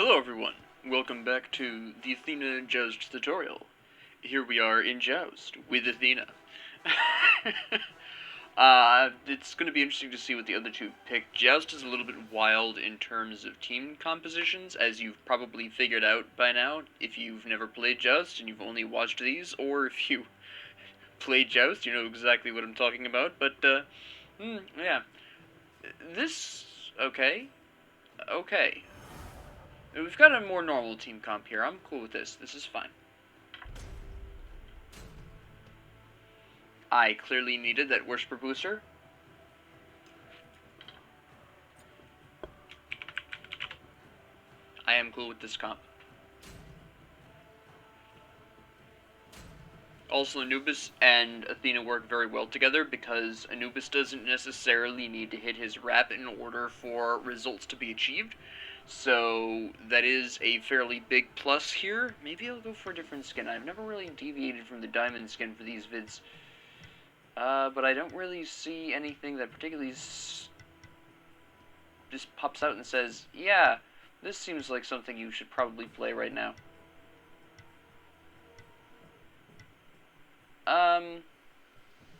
Hello everyone, welcome back to the Athena Joust tutorial. Here we are in Joust with Athena. It's going to be interesting to see what the other two pick. Joust is a little bit wild in terms of team compositions, as you've probably figured out by now if you've never played Joust and you've only watched these, or if you played Joust, you know exactly what I'm talking about, but, yeah. This, okay. We've got a more normal team comp here. I'm cool with this. This is fine. I clearly needed that Whisper booster. I am cool with this comp. Also, Anubis and Athena work very well together because Anubis doesn't necessarily need to hit his wrap in order for results to be achieved. So that is a fairly big plus here. Maybe I'll go for a different skin. I've never really deviated from the diamond skin for these vids. But I don't really see anything that particularly just pops out and says, yeah, this seems like something you should probably play right now.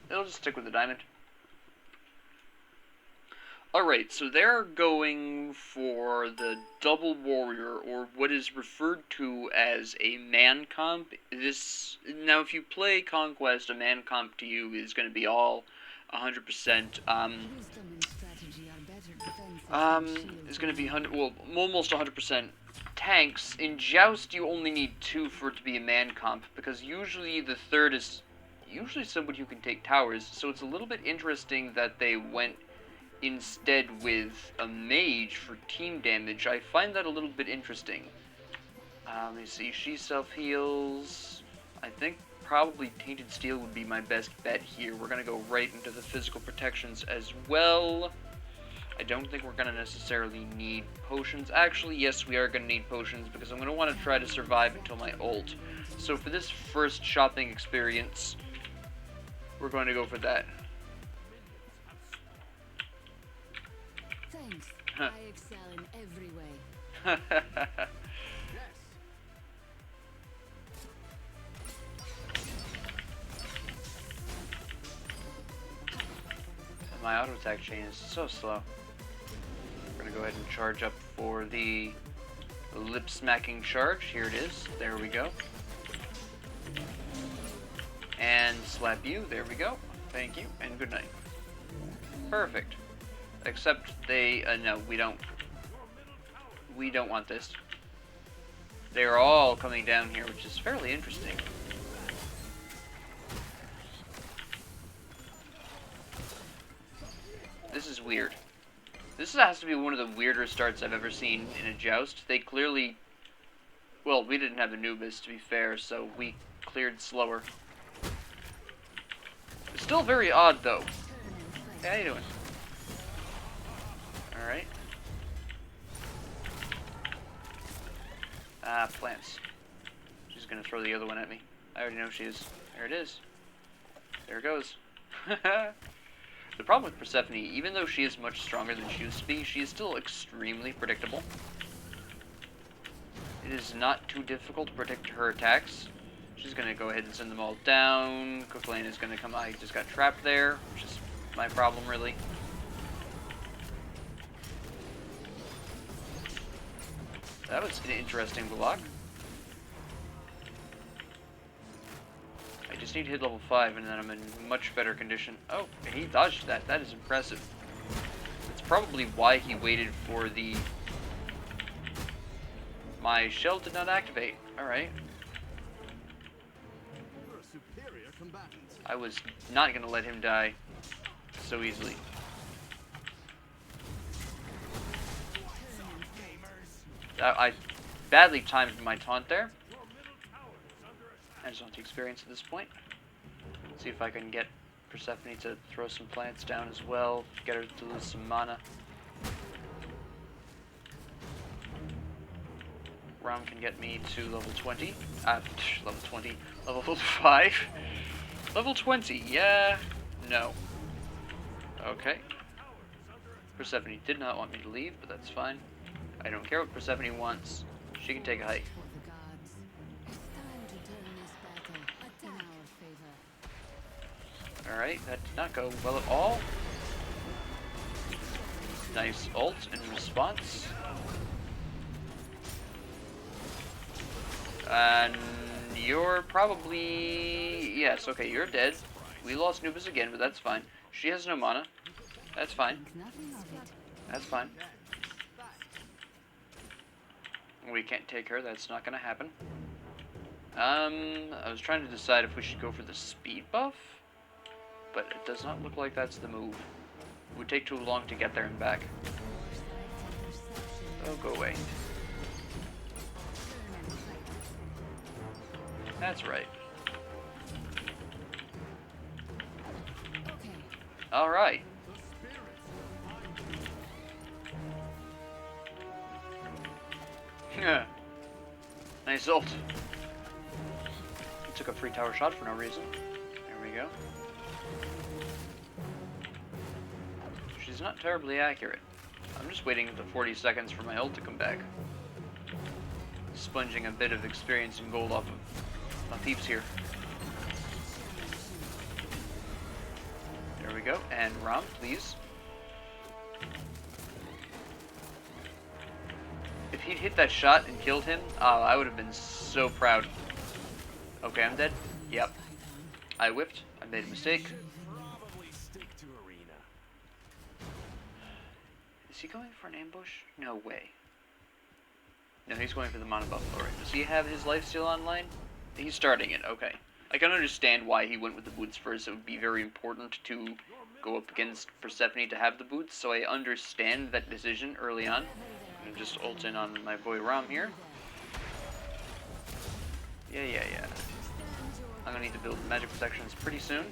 It'll just stick with the diamond. Alright, so they're going for the double warrior, or what is referred to as a man comp. Now if you play Conquest, a man comp to you is going to be all 100%, is going to be almost 100% tanks. In Joust, you only need 2 for it to be a man comp, because usually the third is somebody who can take towers, so it's a little bit interesting that they went instead with a mage for team damage. I find that a little bit interesting. Let me see, she self-heals. I think probably Tainted Steel would be my best bet here. We're going to go right into the physical protections as well. I don't think we're going to necessarily need potions. Actually, yes, we are going to need potions because I'm going to want to try to survive until my ult. So for this first shopping experience, we're going to go for that. Thanks. Huh. I excel in every way. My auto attack chain is so slow. We're gonna go ahead and charge up for the lip smacking charge. Here it is. There we go. And slap you. There we go. Thank you and good night. Perfect. Except they, no, we don't want this. They're all coming down here, which is fairly interesting. This is weird. This has to be one of the weirder starts I've ever seen in a Joust. They clearly, well, we didn't have Anubis, to be fair, so we cleared slower. It's still very odd, though. Hey, how you doing? Alright. Plants. She's gonna throw the other one at me. I already know she is. There it is. There it goes. The problem with Persephone, even though she is much stronger than she used to be, she is still extremely predictable. It is not too difficult to predict her attacks. She's gonna go ahead and send them all down. Cooklane is gonna come out. I just got trapped there, which is my problem, really. That was an interesting block. I just need to hit level 5 and then I'm in much better condition. Oh, and he dodged that. That is impressive. That's probably why he waited for the... My shell did not activate. Alright. I was not going to let him die so easily. I badly timed my taunt there. I just want the experience at this point. See if I can get Persephone to throw some plants down as well. Get her to lose some mana. Ram can get me to level 20. Level 20. Level 5. Level 20, yeah. No. Okay. Persephone did not want me to leave, but that's fine. I don't care what Persephone wants. She can take a hike. For the gods. It's time to turn this battle in our favor. Alright, that did not go well at all. Nice ult in response. And you're probably... Yes, okay, you're dead. We lost Nubis again, but that's fine. She has no mana. That's fine. Think nothing of it. That's fine. We can't take her, that's not gonna happen. I was trying to decide if we should go for the speed buff, but it does not look like that's the move. It would take too long to get there and back. Oh, go away. That's right. Okay. Alright. Nice ult. He took a free tower shot for no reason. There we go. She's not terribly accurate. I'm just waiting the 40 seconds for my ult to come back. Sponging a bit of experience and gold off of my peeps here. There we go. And Rom, please. If he'd hit that shot and killed him, I would have been so proud. Okay, I'm dead. Yep. I whiffed. I made a mistake. Is he going for an ambush? No way. No, he's going for the mana buff. Alright, does he have his lifesteal online? He's starting it, okay. I can understand why he went with the boots first. It would be very important to go up against Persephone to have the boots, so I understand that decision early on. I'm just ult in on my boy Rom here. Yeah. I'm gonna need to build magic protections pretty soon.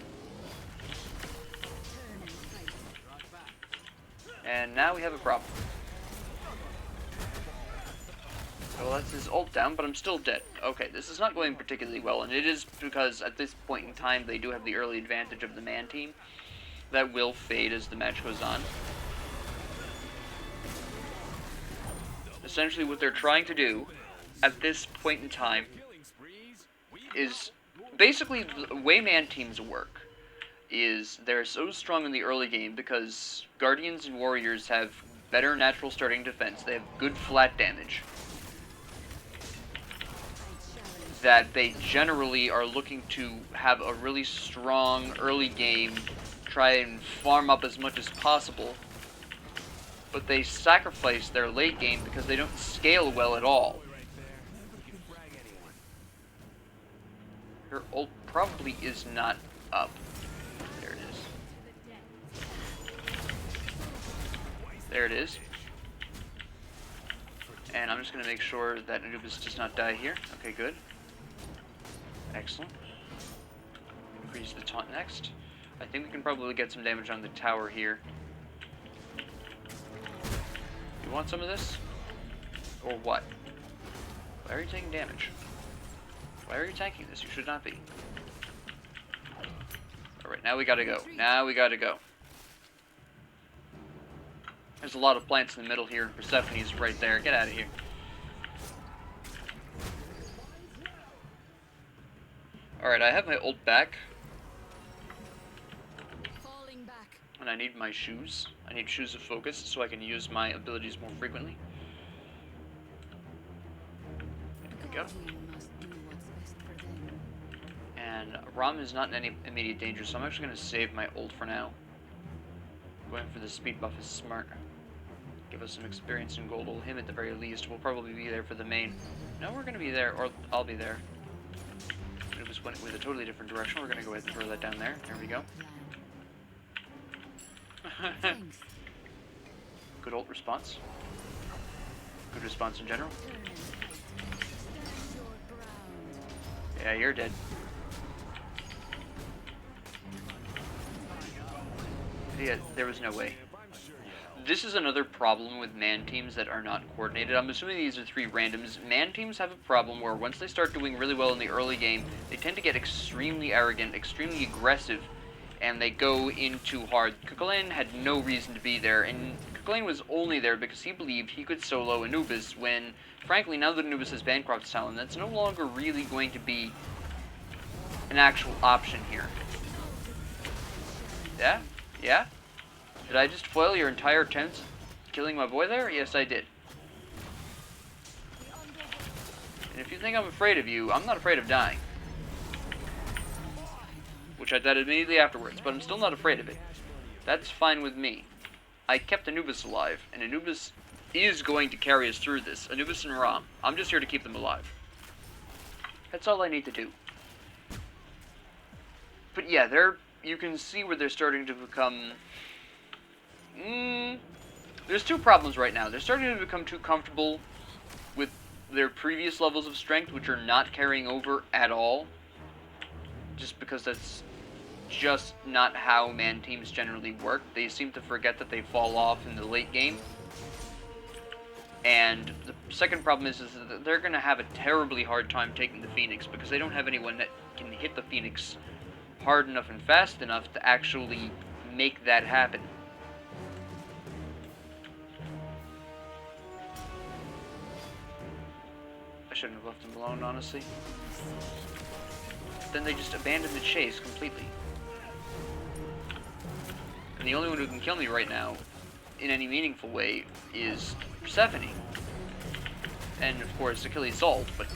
And now we have a problem. Well, that's his ult down, but I'm still dead. Okay, this is not going particularly well, and it is because at this point in time they do have the early advantage of the man team. That will fade as the match goes on. Essentially what they're trying to do at this point in time is basically the way man teams work is they're so strong in the early game because Guardians and Warriors have better natural starting defense. They have good flat damage. That they generally are looking to have a really strong early game, try and farm up as much as possible, but they sacrifice their late game because they don't scale well at all. Her ult probably is not up. There it is. There it is. And I'm just going to make sure that Anubis does not die here. Okay, good. Excellent. Increase the taunt next. I think we can probably get some damage on the tower here. You want some of this? Or what? Why are you taking damage? Why are you tanking this? You should not be. Alright, now we gotta go. Now we gotta go. There's a lot of plants in the middle here. Persephone's right there. Get out of here. Alright, I have my ult back. Falling back. And I need my shoes. I need shoes of focus so I can use my abilities more frequently. There we go. We must do what's best for them. And Rom is not in any immediate danger, so I'm actually going to save my ult for now. Going for the speed buff is smart. Give us some experience in gold. We'll him at the very least. We'll probably be there for the main. No, we're going to be there, or I'll be there. It was went with a totally different direction. We're going to go ahead and throw that down there. There we go. Thanks. Good ult response. Good response in general. Turn and fight. Stand your ground. Yeah, you're dead. Yeah, there was no way. This is another problem with man teams that are not coordinated. I'm assuming these are 3 randoms. Man teams have a problem where once they start doing really well in the early game, they tend to get extremely arrogant, extremely aggressive, and they go in too hard. Kukulin had no reason to be there, and Kukulain was only there because he believed he could solo Anubis when, frankly, now that Anubis has Bancroft's talent, that's no longer really going to be an actual option here. Yeah? Yeah? Did I just foil your entire attempt killing my boy there? Yes, I did. And if you think I'm afraid of you, I'm not afraid of dying. Which I did immediately afterwards, but I'm still not afraid of it. That's fine with me. I kept Anubis alive, and Anubis is going to carry us through this. Anubis and Ram. I'm just here to keep them alive. That's all I need to do. But yeah, you can see where they're starting to become... there's two problems right now. They're starting to become too comfortable with their previous levels of strength, which are not carrying over at all. Just because that's just not how man teams generally work. They seem to forget that they fall off in the late game. And the second problem is that they're going to have a terribly hard time taking the Phoenix because they don't have anyone that can hit the Phoenix hard enough and fast enough to actually make that happen. I shouldn't have left them alone, honestly. Then they just abandoned the chase completely. And the only one who can kill me right now, in any meaningful way, is Persephone. And, of course, Achilles' Salt, but...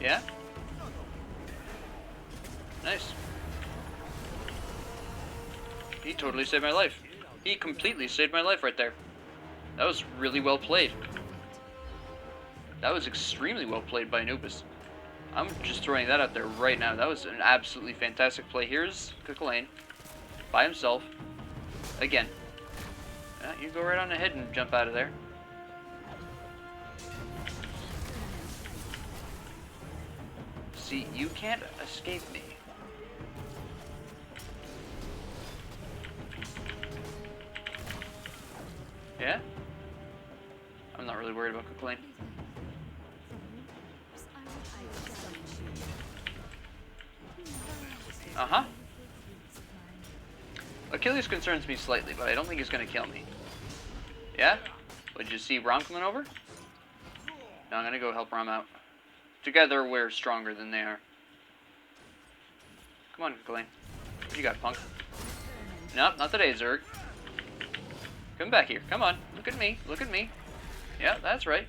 Yeah? Nice. He totally saved my life. He completely saved my life right there. That was really well played. That was extremely well played by Anubis. I'm just throwing that out there right now. That was an absolutely fantastic play. Here's Kukulain. By himself. Again. Yeah, you go right on ahead and jump out of there. See, you can't escape me. Yeah? I'm not really worried about Kukulain. Uh-huh. Achilles concerns me slightly, but I don't think he's going to kill me. Yeah? Did you see Ram coming over? No, I'm going to go help Ram out. Together, we're stronger than they are. Come on, Kukulain. What you got, punk? Nope, not today, Zerg. Come back here. Come on. Look at me. Look at me. Yeah, that's right.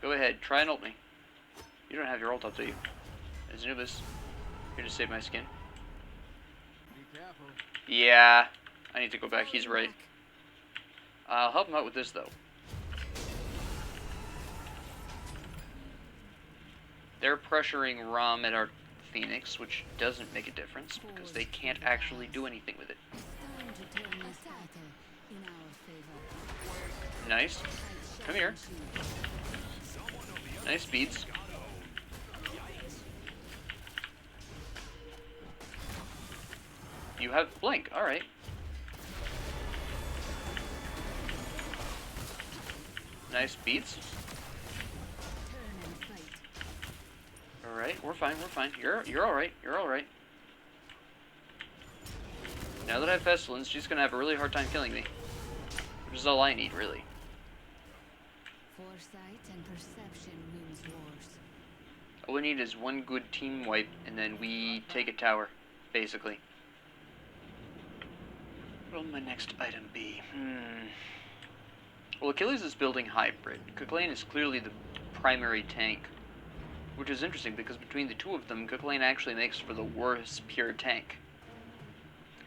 Go ahead. Try and ult me. You don't have your ult up, do you? There's Anubis. Here to save my skin. Yeah. I need to go back. He's right. I'll help him out with this, though. They're pressuring Ram at our Phoenix, which doesn't make a difference, because they can't actually do anything with it. Nice. Come here. Nice beats. You have Blink. Alright. Nice beats. Alright, we're fine, we're fine. You're alright, you're alright. Now that I have Pestilence, she's gonna have a really hard time killing me. Which is all I need, really. Foresight and perception wins wars. All we need is one good team wipe, and then we take a tower, basically. What will my next item be? Well, Achilles is building hybrid. Kukulain is clearly the primary tank. Which is interesting, because between the two of them, Kukulain actually makes for the worst pure tank.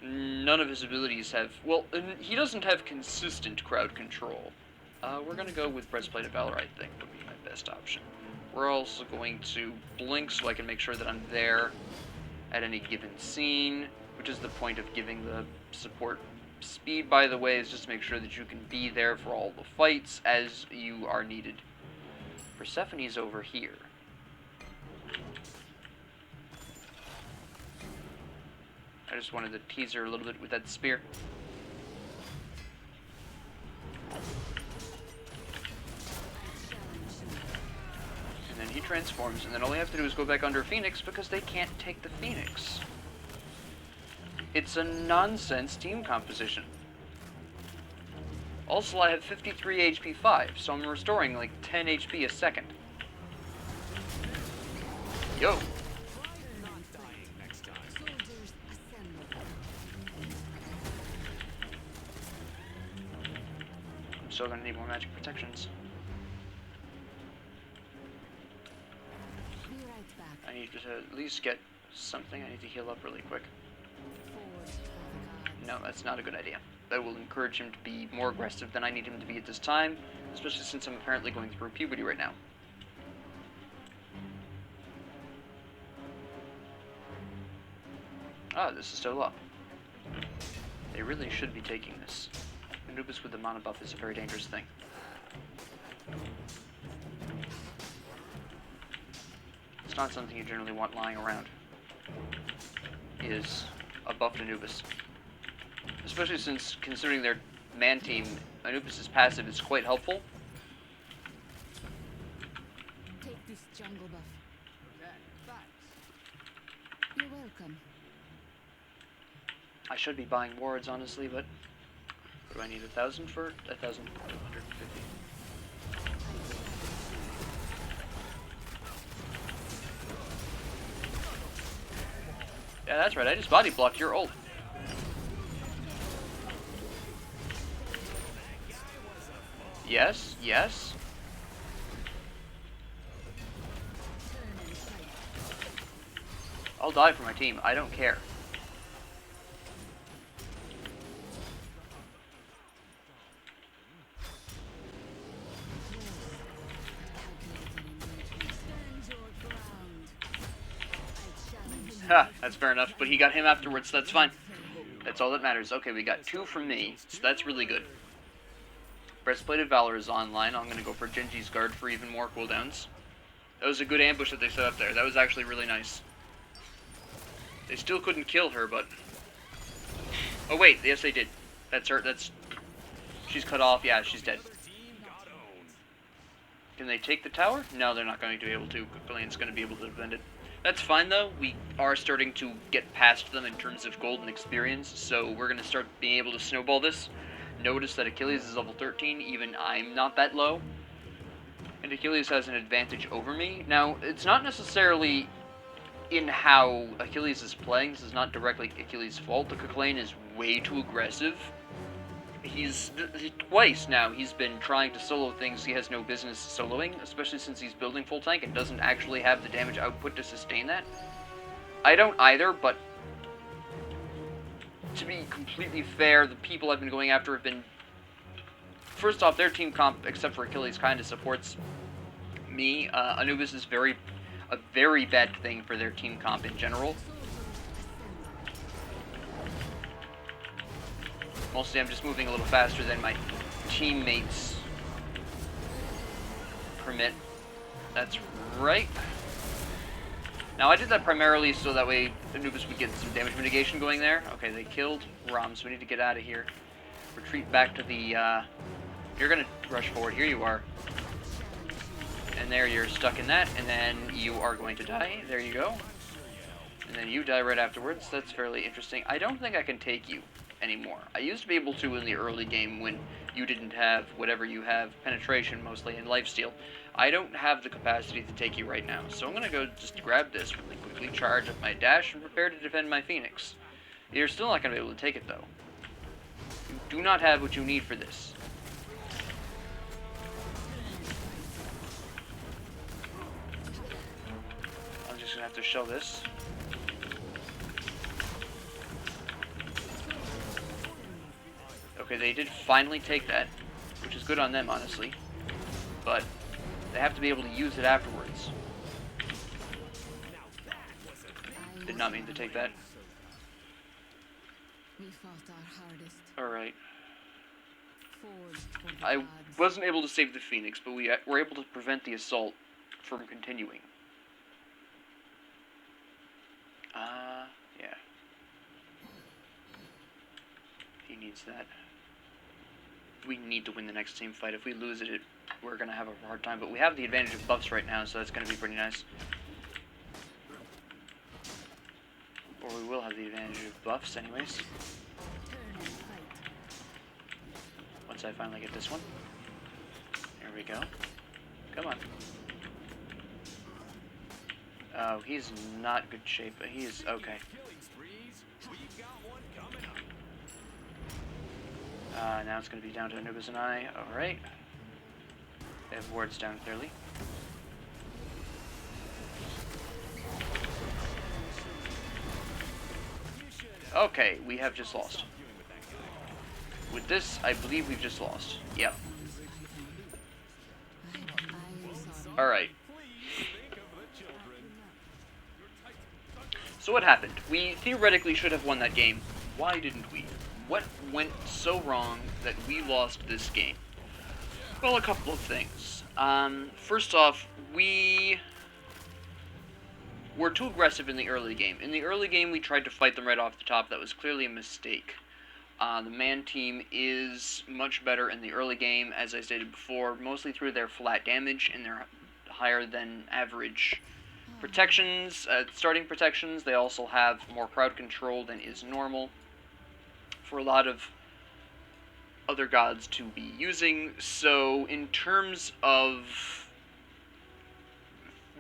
None of his abilities have... Well, he doesn't have consistent crowd control. We're going to go with Breastplate of Valor, I think, would be my best option. We're also going to blink so I can make sure that I'm there at any given scene, which is the point of giving the support speed, by the way, is just to make sure that you can be there for all the fights as you are needed. Persephone's over here. I just wanted to tease her a little bit with that spear. And then he transforms, and then all they have to do is go back under Phoenix because they can't take the Phoenix. It's a nonsense team composition. Also, I have 53 HP 5, so I'm restoring like 10 HP a second. Yo! Soldiers assemble. I'm still gonna need more magic protections. Be right back. I need to at least get something. I need to heal up really quick. Forged for the gods. No, that's not a good idea. That will encourage him to be more aggressive than I need him to be at this time, especially since I'm apparently going through puberty right now. Ah, this is still up. They really should be taking this. Anubis with the mana buff is a very dangerous thing. It's not something you generally want lying around. Is a buffed Anubis. Especially since, considering their man team, Anubis' passive is quite helpful. Take this jungle buff. Okay, thanks. You're welcome. I should be buying wards, honestly, but what do I need? 1,000 for 1,250. Yeah, that's right. I just body blocked your ult. Yes, yes. I'll die for my team. I don't care. Ha, that's fair enough, but he got him afterwards, so that's fine. That's all that matters. Okay, we got 2 from me, so that's really good. Breastplate of Valor is online. I'm going to go for Genji's Guard for even more cooldowns. That was a good ambush that they set up there. That was actually really nice. They still couldn't kill her, but... Oh wait, yes they did. That's her, that's... She's cut off, yeah, she's dead. Can they take the tower? No, they're not going to be able to. Glen's going to be able to defend it. That's fine though, we are starting to get past them in terms of golden experience, so we're going to start being able to snowball this. Notice that Achilles is level 13, even I'm not that low. And Achilles has an advantage over me. Now, it's not necessarily in how Achilles is playing, this is not directly Achilles' fault. The Kukulane is way too aggressive. Twice now, he's been trying to solo things he has no business soloing, especially since he's building full tank and doesn't actually have the damage output to sustain that. I don't either, but to be completely fair, the people I've been going after have been... First off, their team comp, except for Achilles, kind of supports me. Anubis is a very bad thing for their team comp in general. Mostly I'm just moving a little faster than my teammates permit. That's right. Now I did that primarily so that way Anubis would get some damage mitigation going there. Okay, they killed Ram, so we need to get out of here. Retreat back to the, You're gonna rush forward. Here you are. And there you're stuck in that, and then you are going to die. There you go. And then you die right afterwards. That's fairly interesting. I don't think I can take you anymore. I used to be able to in the early game when you didn't have whatever you have, penetration mostly, and lifesteal. I don't have the capacity to take you right now, so I'm going to go just grab this really quickly, charge up my dash, and prepare to defend my Phoenix. You're still not going to be able to take it, though. You do not have what you need for this. I'm just going to have to shell this. Okay, they did finally take that, which is good on them, honestly. But they have to be able to use it afterwards. Did not mean to take that. We fought our hardest. Alright. Forged for the I gods. wasn't able to save the Phoenix, but we were able to prevent the assault from continuing. Yeah. He needs that. we need to win the next team fight. If we lose it, we're going to have a hard time. But we have the advantage of buffs right now, so that's going to be pretty nice. Or we will have the advantage of buffs anyways. Once I finally get this one. There we go. Come on. Oh, he's not good shape, but he's okay. Now it's going to be down to Anubis and I. Alright. They have wards down clearly. Okay, we have just lost. With this, I believe we've just lost. Yep. Alright. So what happened? We theoretically should have won that game. Why didn't we? What went so wrong that we lost this game? Well, a couple of things. First off, we were too aggressive in the early game. In the early game, we tried to fight them right off the top. That was clearly a mistake. The man team is much better in the early game, as I stated before, mostly through their flat damage and their higher than average protections, starting protections. They also have more crowd control than is normal for a lot of other gods to be using. So in terms of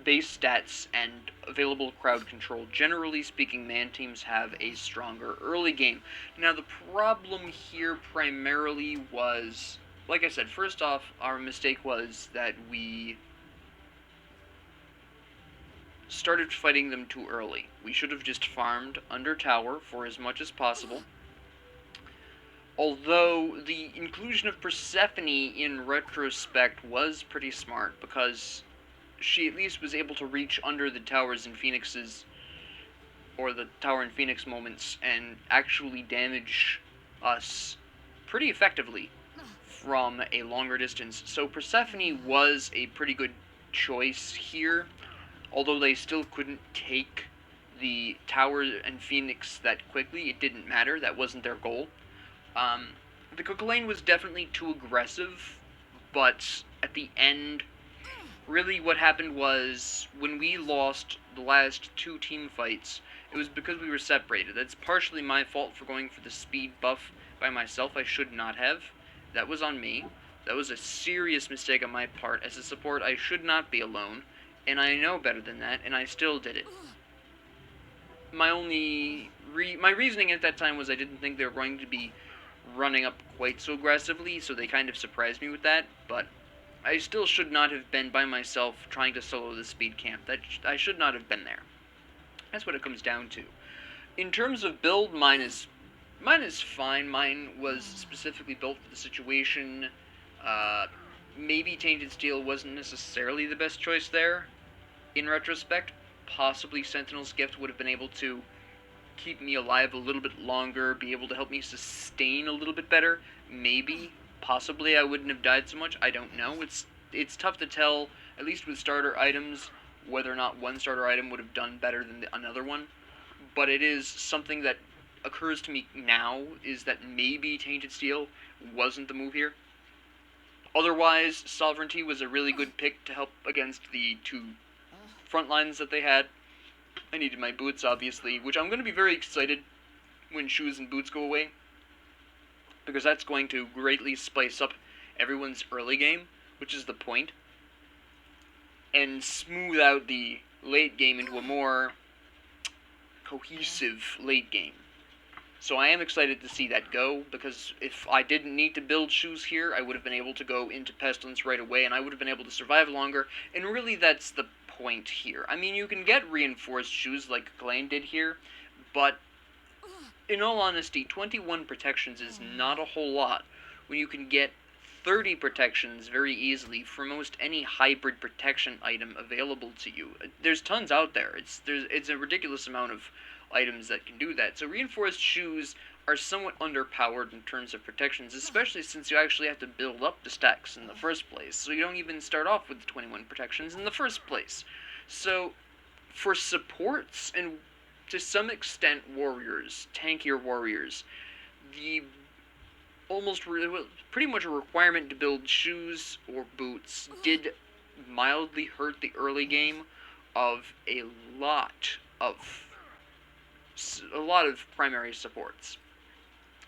base stats and available crowd control, generally speaking, man teams have a stronger early game. Now the problem here primarily was, like I said, first off, our mistake was that we started fighting them too early. We should have just farmed under tower for as much as possible. Although the inclusion of Persephone in retrospect was pretty smart, because she at least was able to reach under the towers and phoenixes, or the tower and phoenix moments, and actually damage us pretty effectively from a longer distance. So Persephone was a pretty good choice here, although they still couldn't take the tower and phoenix that quickly. It didn't matter, that wasn't their goal. The Cook Lane was definitely too aggressive, but at the end, really what happened was, when we lost the last two team fights, it was because we were separated. That's partially my fault for going for the speed buff by myself. I should not have. That was on me. That was a serious mistake on my part. As a support, I should not be alone, and I know better than that, and I still did it. My reasoning at that time was I didn't think they were going to be running up quite so aggressively, so they kind of surprised me with that, but I still should not have been by myself trying to solo the speed camp. I should not have been there. That's what it comes down to. In terms of build, mine is fine. Mine was specifically built for the situation. Maybe Tainted Steel wasn't necessarily the best choice there, in retrospect. Possibly Sentinel's Gift would have been able to keep me alive a little bit longer, be able to help me sustain a little bit better. Maybe, possibly I wouldn't have died so much. I don't know. It's tough to tell, at least with starter items, whether or not one starter item would have done better than another one. But it is something that occurs to me now, is that maybe Tainted Steel wasn't the move here. Otherwise, Sovereignty was a really good pick to help against the two front lines that they had. I needed my boots, obviously, which I'm going to be very excited when shoes and boots go away, because that's going to greatly spice up everyone's early game, which is the point, and smooth out the late game into a more cohesive late game. So I am excited to see that go, because if I didn't need to build shoes here, I would have been able to go into Pestilence right away, and I would have been able to survive longer, and really that's the point here. I mean, you can get reinforced shoes like Glenn did here, but in all honesty, 21 protections is not a whole lot when you can get 30 protections very easily for most any hybrid protection item available to you. There's tons out there. It's a ridiculous amount of items that can do that. So reinforced shoes are somewhat underpowered in terms of protections, especially since you actually have to build up the stacks in the first place. So you don't even start off with 21 protections in the first place. So for supports and to some extent warriors, tankier warriors, the pretty much a requirement to build shoes or boots, did mildly hurt the early game of a lot of primary supports.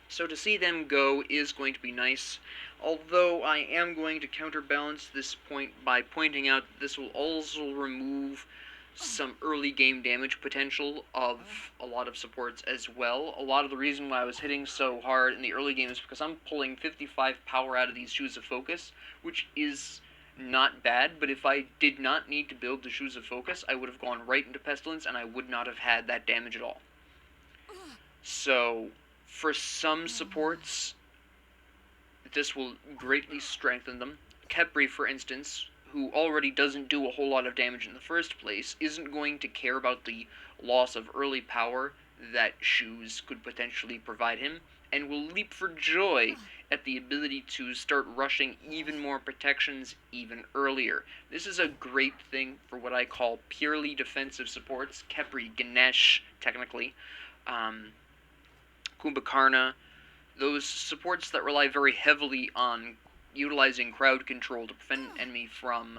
So to see them go is going to be nice, although I am going to counterbalance this point by pointing out that this will also remove some early game damage potential of a lot of supports as well. A lot of the reason why I was hitting so hard in the early game is because I'm pulling 55 power out of these Shoes of Focus, which is not bad, but if I did not need to build the Shoes of Focus, I would have gone right into Pestilence and I would not have had that damage at all. So, for some supports, this will greatly strengthen them. Khepri, for instance, who already doesn't do a whole lot of damage in the first place, isn't going to care about the loss of early power that Shoes could potentially provide him, and will leap for joy at the ability to start rushing even more protections even earlier. This is a great thing for what I call purely defensive supports. Khepri, Ganesh, technically, Kumbhakarna, those supports that rely very heavily on utilizing crowd control to prevent an enemy from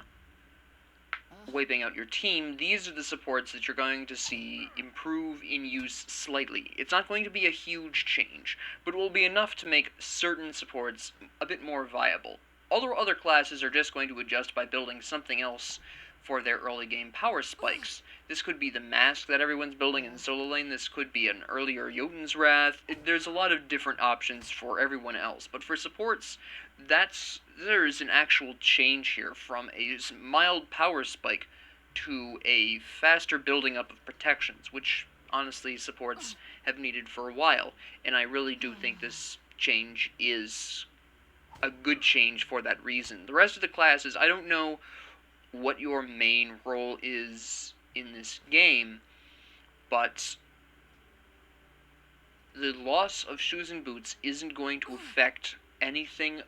wiping out your team, these are the supports that you're going to see improve in use slightly. It's not going to be a huge change, but it will be enough to make certain supports a bit more viable. Other classes are just going to adjust by building something else for their early game power spikes. This could be the mask that everyone's building in solo lane, this could be an earlier Jotun's Wrath. There's a lot of different options for everyone else, but for supports, there's an actual change here from a mild power spike to a faster building up of protections, which honestly supports have needed for a while, and I really do think this change is a good change for that reason. The rest of the classes, I don't know what your main role is in this game, but the loss of shoes and boots isn't going to affect anything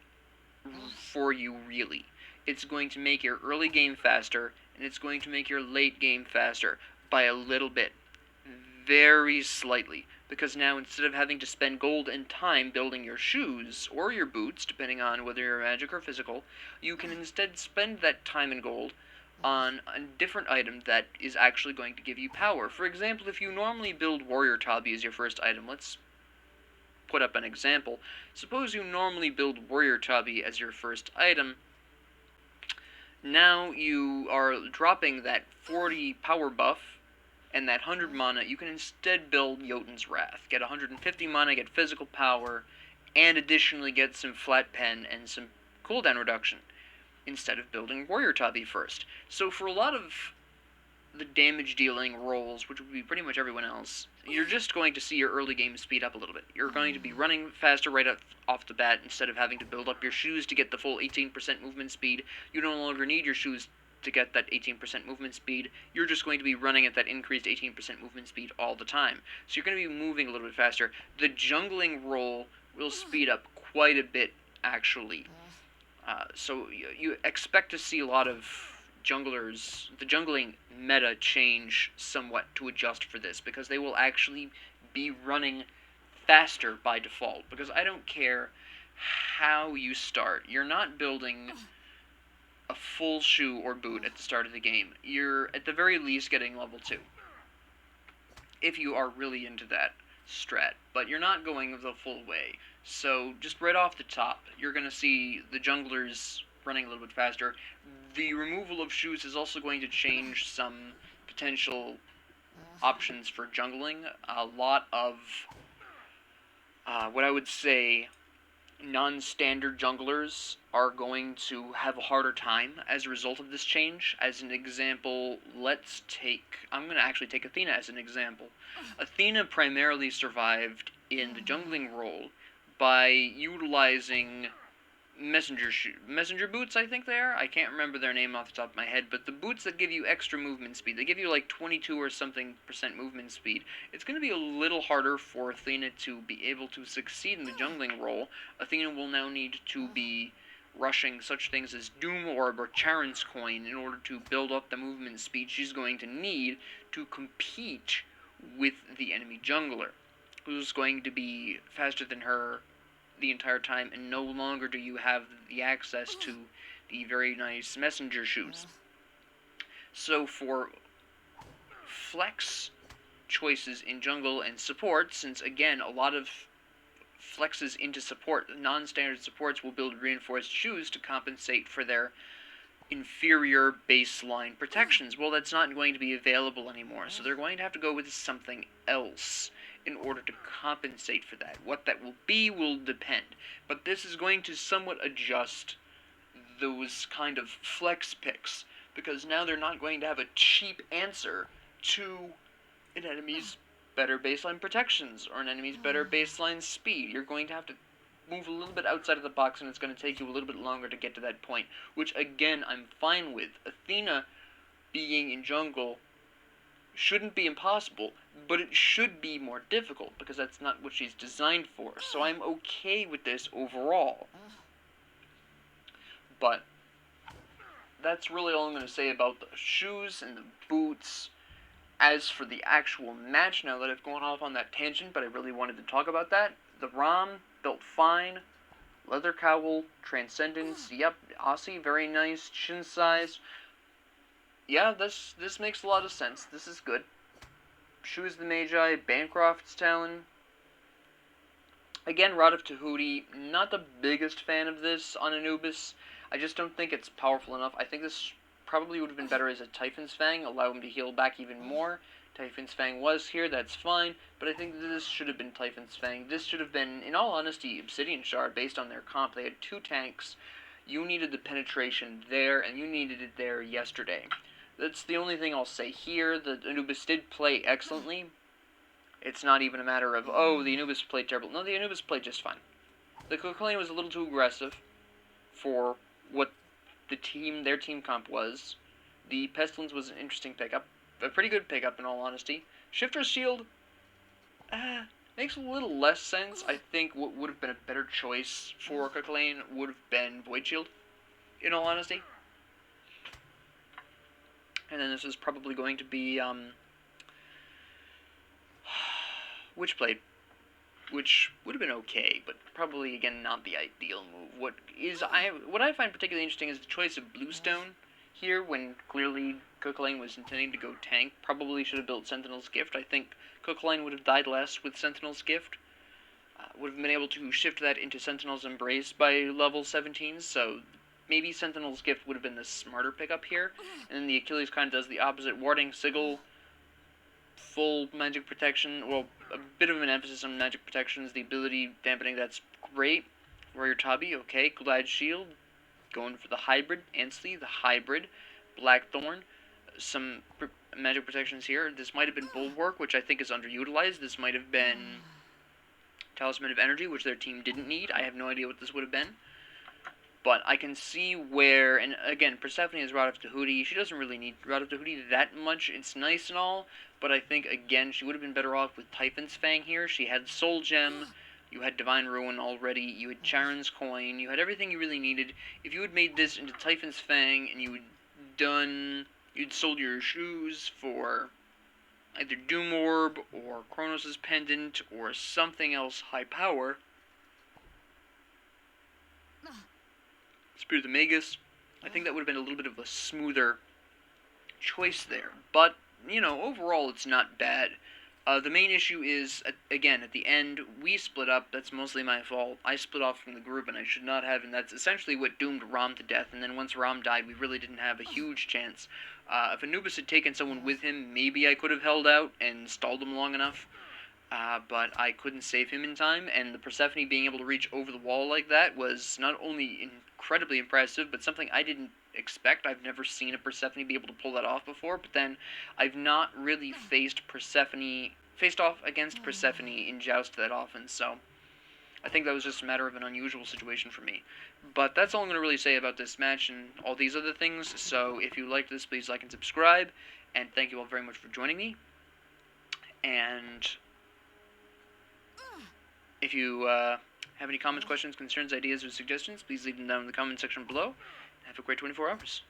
for you, really. It's going to make your early game faster, and it's going to make your late game faster by a little bit. Very slightly. Because now, instead of having to spend gold and time building your shoes, or your boots, depending on whether you're magic or physical, you can instead spend that time and gold on a different item that is actually going to give you power. For example, if you normally build Warrior Tabi as your first item, let's put up an example. Suppose you normally build Warrior Tabi as your first item. Now you are dropping that 40 power buff and that 100 mana. You can instead build Jotun's Wrath. Get 150 mana, get physical power, and additionally get some flat pen and some cooldown reduction, instead of building Warrior Tabi first. So for a lot of the damage dealing roles, which would be pretty much everyone else, you're just going to see your early game speed up a little bit. You're going to be running faster right off the bat instead of having to build up your shoes to get the full 18% movement speed. You no longer need your shoes to get that 18% movement speed. You're just going to be running at that increased 18% movement speed all the time. So you're going to be moving a little bit faster. The jungling role will speed up quite a bit, actually. So you expect to see a lot of junglers, the jungling meta change somewhat to adjust for this, because they will actually be running faster by default. Because I don't care how you start, you're not building a full shoe or boot at the start of the game. You're at the very least getting level 2, if you are really into that strat, but you're not going the full way. So just right off the top, you're going to see the junglers running a little bit faster. The removal of shoes is also going to change some potential options for jungling. A lot of what I would say non-standard junglers are going to have a harder time as a result of this change. As an example, I'm going to actually take Athena as an example. Athena primarily survived in the jungling role by utilizing messenger boots, I think they are. I can't remember their name off the top of my head, but the boots that give you extra movement speed, they give you like 22 or something % movement speed. It's going to be a little harder for Athena to be able to succeed in the jungling role. Athena will now need to be rushing such things as Doom Orb or Charon's Coin in order to build up the movement speed she's going to need to compete with the enemy jungler, who's going to be faster than her the entire time, and no longer do you have the access to the very nice messenger shoes. So for flex choices in jungle and support, since again a lot of flexes into support, non-standard supports will build reinforced shoes to compensate for their inferior baseline protections. Well, that's not going to be available anymore, so they're going to have to go with something else in order to compensate for that. What that will be will depend, but this is going to somewhat adjust those kind of flex picks, because now they're not going to have a cheap answer to an enemy's better baseline protections or an enemy's better baseline speed. You're going to have to move a little bit outside of the box, and it's going to take you a little bit longer to get to that point, which again I'm fine with. Athena being in jungle shouldn't be impossible, but it should be more difficult, because that's not what she's designed for. So I'm okay with this overall. But that's really all I'm going to say about the shoes and the boots. As for the actual match, now that I've gone off on that tangent, but I really wanted to talk about that, the Rom built fine, leather cowl, transcendence, yep, Aussie, very nice, chin size. Yeah, this makes a lot of sense. This is good. Shoes the Magi, Bancroft's Talon. Again, Rod of Tahuti, not the biggest fan of this on Anubis. I just don't think it's powerful enough. I think this probably would have been better as a Typhon's Fang, allow him to heal back even more. Typhon's Fang was here, that's fine, but I think this should have been Typhon's Fang. This should have been, in all honesty, Obsidian Shard, based on their comp. They had 2 tanks. You needed the penetration there, and you needed it there yesterday. That's the only thing I'll say here. The Anubis did play excellently. It's not even a matter of, oh, the Anubis played terrible. No, the Anubis played just fine. The Coquelin was a little too aggressive for what their team comp was. The Pestilence was an interesting pickup. A pretty good pickup, in all honesty. Shifter's Shield, makes a little less sense. I think what would have been a better choice for Coquelin would have been Void Shield, in all honesty. And then this is probably going to be, Witchblade, which would have been okay, but probably, again, not the ideal move. What I find particularly interesting is the choice of Bluestone here, when clearly Coquelin was intending to go tank. Probably should have built Sentinel's Gift. I think Coquelin would have died less with Sentinel's Gift. Would have been able to shift that into Sentinel's Embrace by level 17, so maybe Sentinel's Gift would have been the smarter pickup here. And then the Achilles kind of does the opposite. Warding, Sigil, full magic protection, well, a bit of an emphasis on magic protections, the ability dampening, that's great. Warrior Tabi, okay. Glide Shield, going for the hybrid. Ansley, the hybrid. Blackthorn, some magic protections here. This might have been Bulwark, which I think is underutilized. This might have been Talisman of Energy, which their team didn't need. I have no idea what this would have been. But I can see where, and again, Persephone is Rod of Tahuti. She doesn't really need Rod of Tahuti that much. It's nice and all, but I think, again, she would have been better off with Typhon's Fang here. She had Soul Gem, you had Divine Ruin already, you had Charon's Coin, you had everything you really needed. If you had made this into Typhon's Fang, and you'd sold your shoes for either Doom Orb, or Kronos' Pendant, or something else high power, Spirit of the Magus, I think that would have been a little bit of a smoother choice there. But, you know, overall it's not bad. The main issue is, again, at the end, we split up. That's mostly my fault. I split off from the group, and I should not have, and that's essentially what doomed Rom to death. And then once Rom died, we really didn't have a huge chance. If Anubis had taken someone with him, maybe I could have held out and stalled him long enough. But I couldn't save him in time, and the Persephone being able to reach over the wall like that was not only incredibly impressive, but something I didn't expect. I've never seen a Persephone be able to pull that off before, but then I've not really faced off against Persephone in Joust that often, so I think that was just a matter of an unusual situation for me. But that's all I'm going to really say about this match and all these other things, so if you liked this, please like and subscribe, and thank you all very much for joining me, and if you have any comments, questions, concerns, ideas, or suggestions, please leave them down in the comment section below. Have a great 24 hours.